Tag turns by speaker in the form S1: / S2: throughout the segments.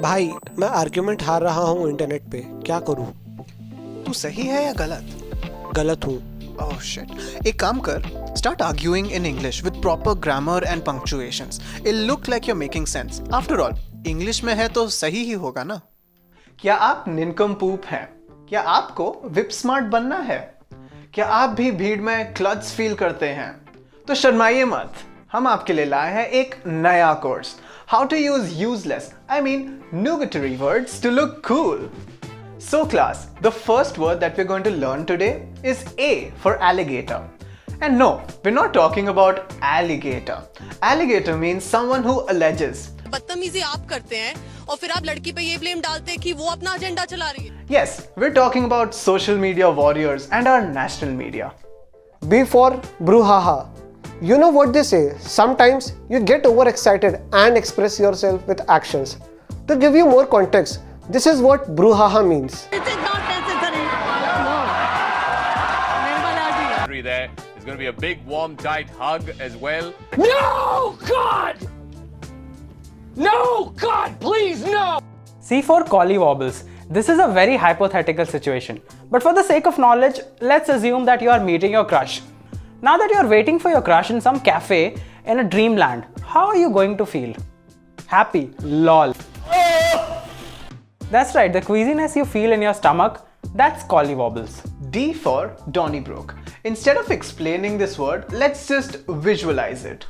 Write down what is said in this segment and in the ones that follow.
S1: भाई मैं आर्ग्यूमेंट हार रहा हूँ इंटरनेट पे, क्या करूँ?
S2: तू सही है या गलत?
S1: गलत हूँ।
S2: ओह शिट, एक काम कर, start arguing in English with proper grammar and punctuations. It'll look like you're making sense. After all, English में है तो सही ही होगा ना? क्या आप निनकम्पूप हैं? क्या आपको whip smart बनना है? क्या आप भी भीड़ में क्लच फील करते हैं? तो शर्माइए मत, हम आपके लिए लाए हैं एक नया course, How to use useless, I mean nugatory words to look cool. So class, the first word that we're going to learn today is A for alligator. And no, we're not talking about alligator. Alligator means someone who alleges.
S3: बदतमीजी आप करते हैं और फिर आप लड़की पे ये ब्लेम डालते हैं कि वो अपना एजेंडा चला रही है।
S2: Yes, we're talking about social media warriors and our national media.
S1: B for brouhaha. You know what they say, sometimes you get overexcited and express yourself with actions. To give you more context, this is what brouhaha means.
S3: It is not necessary. No.
S4: There is going to be a big, warm, tight hug as well.
S5: No, God! No, God, please, no!
S6: C for collywobbles. This is a very hypothetical situation. But for the sake of knowledge, let's assume that you are meeting your crush. Now that you're waiting for your crush in some cafe in a dreamland, how are you going to feel? Happy, lol. That's right, the queasiness you feel in your stomach, that's collywobbles.
S2: D for Donnybrook. Instead of explaining this word, let's just visualize it.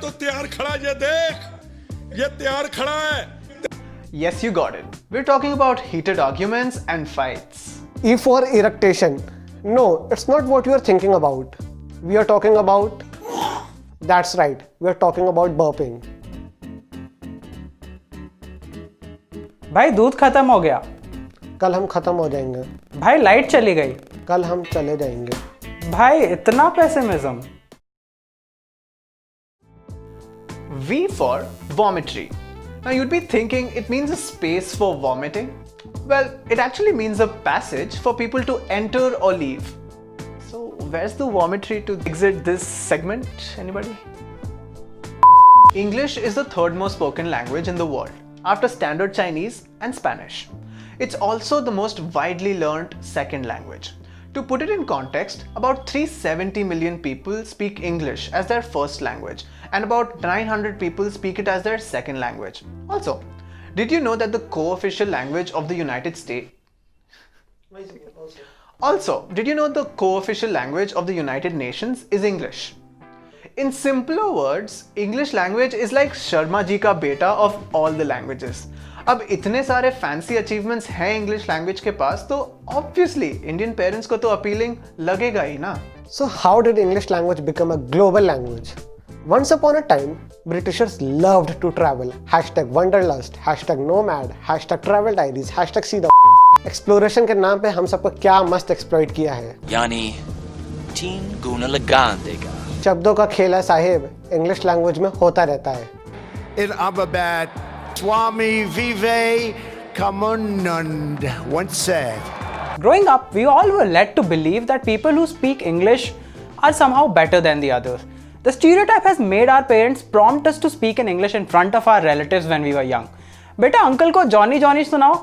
S7: तो तैयार खड़ा ये देख, ये तैयार खड़ा है.
S2: Yes, you got it. We're talking about heated arguments and fights.
S1: E for eructation. No, it's not what you are thinking about. We are talking about... That's right, we are talking about burping.
S6: भाई दूध खत्म हो गया.
S1: कल हम खत्म हो जाएंगे.
S6: भाई लाइट चली गई.
S1: कल हम चले जाएंगे.
S6: भाई इतना pessimism.
S2: V for vomitory. Now you'd be thinking it means a space for vomiting. Well, it actually means a passage for people to enter or leave. So where's the vomitory to exit this segment? Anybody? English is the third most spoken language in the world, after Standard Chinese and Spanish. It's also the most widely learned second language. To put it in context, about 370 million people speak English as their first language, and about 900 people speak it as their second language. Also, did you know that the co-official language of the United States... did you know the co-official language of the United Nations is English? In simpler words, English language is like Sharma ji ka beta of all the languages. अब इतने सारे fancy achievements हैं English language के पास, तो obviously Indian parents को तो appealing लगेगा ही ना.
S1: So how did English language become a global language? Once upon a time, Britishers loved to travel. Hashtag wanderlust, hashtag nomad, hashtag travel diaries, hashtag see the exploration के नाम पे हम सबको क्या मस्त एक्सप्लॉइट किया है.
S5: यानी 3 गुना लगा देगा.
S1: शब्दों का खेल है साहिब, इंग्लिश लैंग्वेज में होता रहता है.
S8: In Ababad, Swami Vivekananda once said,
S6: Growing up, we all were led to believe that people who speak English are somehow better than the others. The stereotype has made our parents prompt us to speak in English in front of our relatives when we were young. बेटा uncle को Johnny Johnny सुनाओ,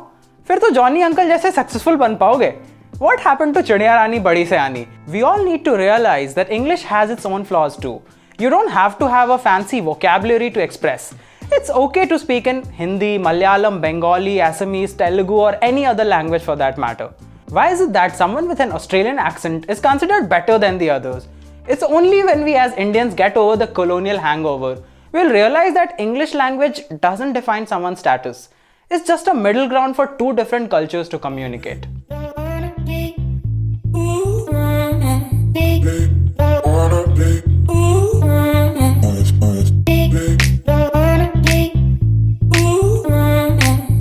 S6: फिर तो Johnny uncle जैसे successful बन पाओगे. What happened to चिड़िया रानी बड़ी से आनी? We all need to realize that English has its own flaws too. You don't have to have a fancy vocabulary to express. It's okay to speak in Hindi, Malayalam, Bengali, Assamese, Telugu or any other language for that matter. Why is it that someone with an Australian accent is considered better than the others? It's only when we as Indians get over the colonial hangover, we'll realize that English language doesn't define someone's status. It's just a middle ground for two different cultures to communicate.